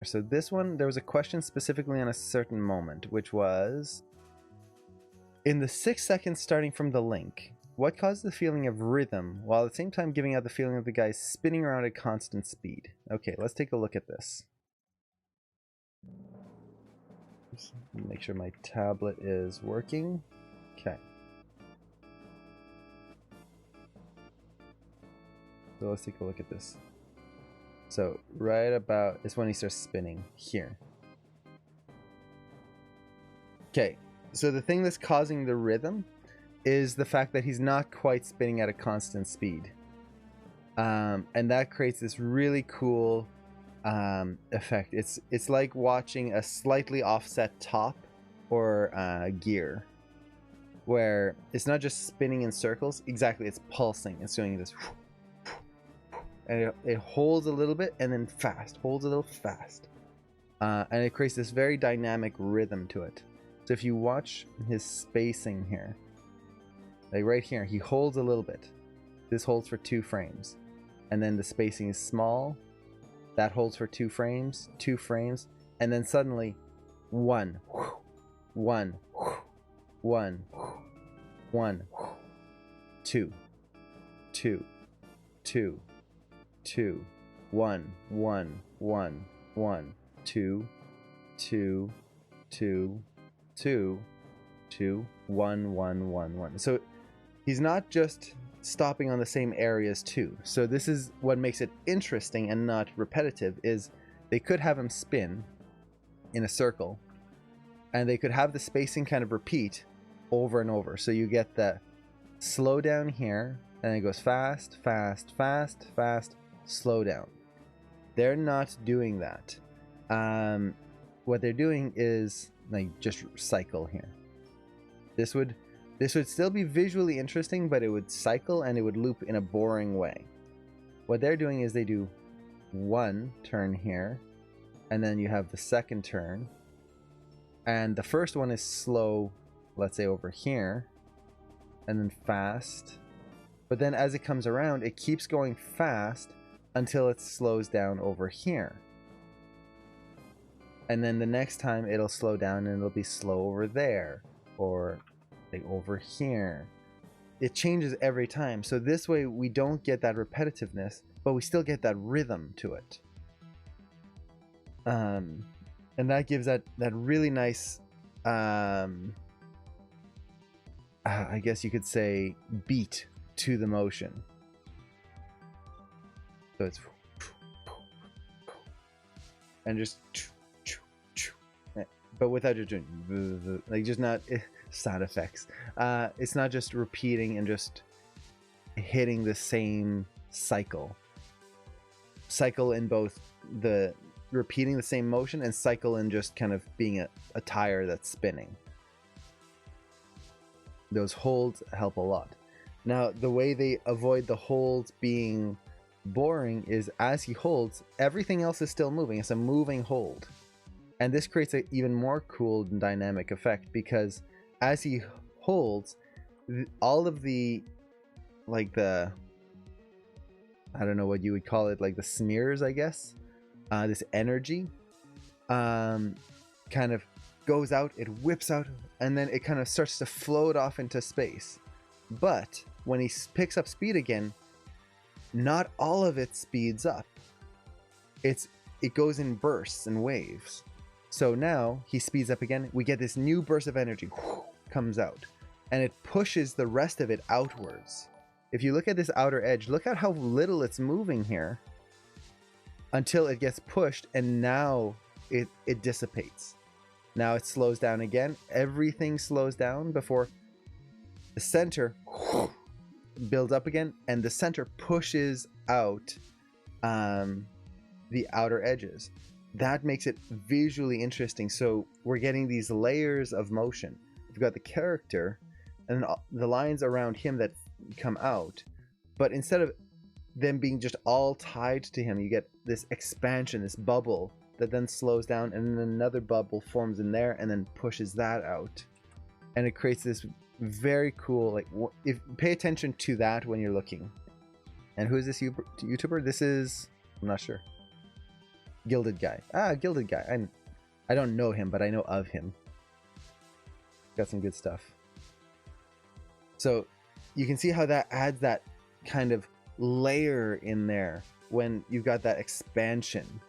So this one, there was a question specifically on a certain moment, which was, in the 6 seconds starting from the link, what causes the feeling of rhythm while at the same time giving out the feeling of the guy spinning around at constant speed? Okay, let's take a look at this. Just make sure my tablet is working. Okay. So let's take a look at this. So right about is when he starts spinning here. Okay, so the thing that's causing the rhythm is the fact that he's not quite spinning at a constant speed. And that creates this really cool effect. It's like watching a slightly offset top or gear, where it's not just spinning in circles. Exactly, it's pulsing. It's doing this. And it holds a little bit and then fast, holds a little fast. And it creates this very dynamic rhythm to it. So if you watch his spacing here, like right here, he holds a little bit. This holds for 2 frames. And then the spacing is small. That holds for 2 frames, and then suddenly 1, 1, 1, 1, 2, 2, 2, 2, 1, 1, 1, 1, 2, 2, 2, 2, 2, 1, 1, 1, 1. So he's not just stopping on the same areas too. So this is what makes it interesting and not repetitive, is they could have him spin in a circle and they could have the spacing kind of repeat over and over. So you get the slow down here and it goes fast, fast, fast, fast, slow down. They're not doing that. What they're doing is like just cycle here. This would still be visually interesting, but it would cycle and it would loop in a boring way. What they're doing is they do 1 turn here, and then you have the second turn. And the first one is slow, let's say over here, and then fast. But then as it comes around, it keeps going fast until it slows down over here. And then the next time it'll slow down and it'll be slow over there, or like over here. It changes every time. So this way we don't get that repetitiveness, but we still get that rhythm to it. And that gives that really nice, I guess you could say, beat to the motion. So it's and just, but without just doing like, just not sound effects. It's not just repeating and just hitting the same cycle in both the repeating the same motion and cycle in just kind of being a tire that's spinning. Those holds help a lot. Now the way they avoid the holds being boring is, as he holds, everything else is still moving. It's a moving hold, and this creates an even more cool and dynamic effect, because as he holds, all of the, like the, I don't know what you would call it, like the smears, I guess, this energy kind of goes out, it whips out, and then it kind of starts to float off into space. But when he picks up speed again, not all of it speeds up. It goes in bursts and waves. So now he speeds up again. We get this new burst of energy comes out, and it pushes the rest of it outwards. If you look at this outer edge, look at how little it's moving here until it gets pushed, and now it dissipates. Now it slows down again. Everything slows down before the center builds up again, and the center pushes out the outer edges. That makes it visually interesting. So we're getting these layers of motion. We've got the character and the lines around him that come out, but instead of them being just all tied to him, you get this expansion, this bubble that then slows down, and then another bubble forms in there and then pushes that out, and it creates this very cool, like, if pay attention to that when you're looking. And who is this YouTuber? This is, I'm not sure, Glidedguy. Glidedguy. I don't know him, but I know of him. Got some good stuff. So you can see how that adds that kind of layer in there when you've got that expansion.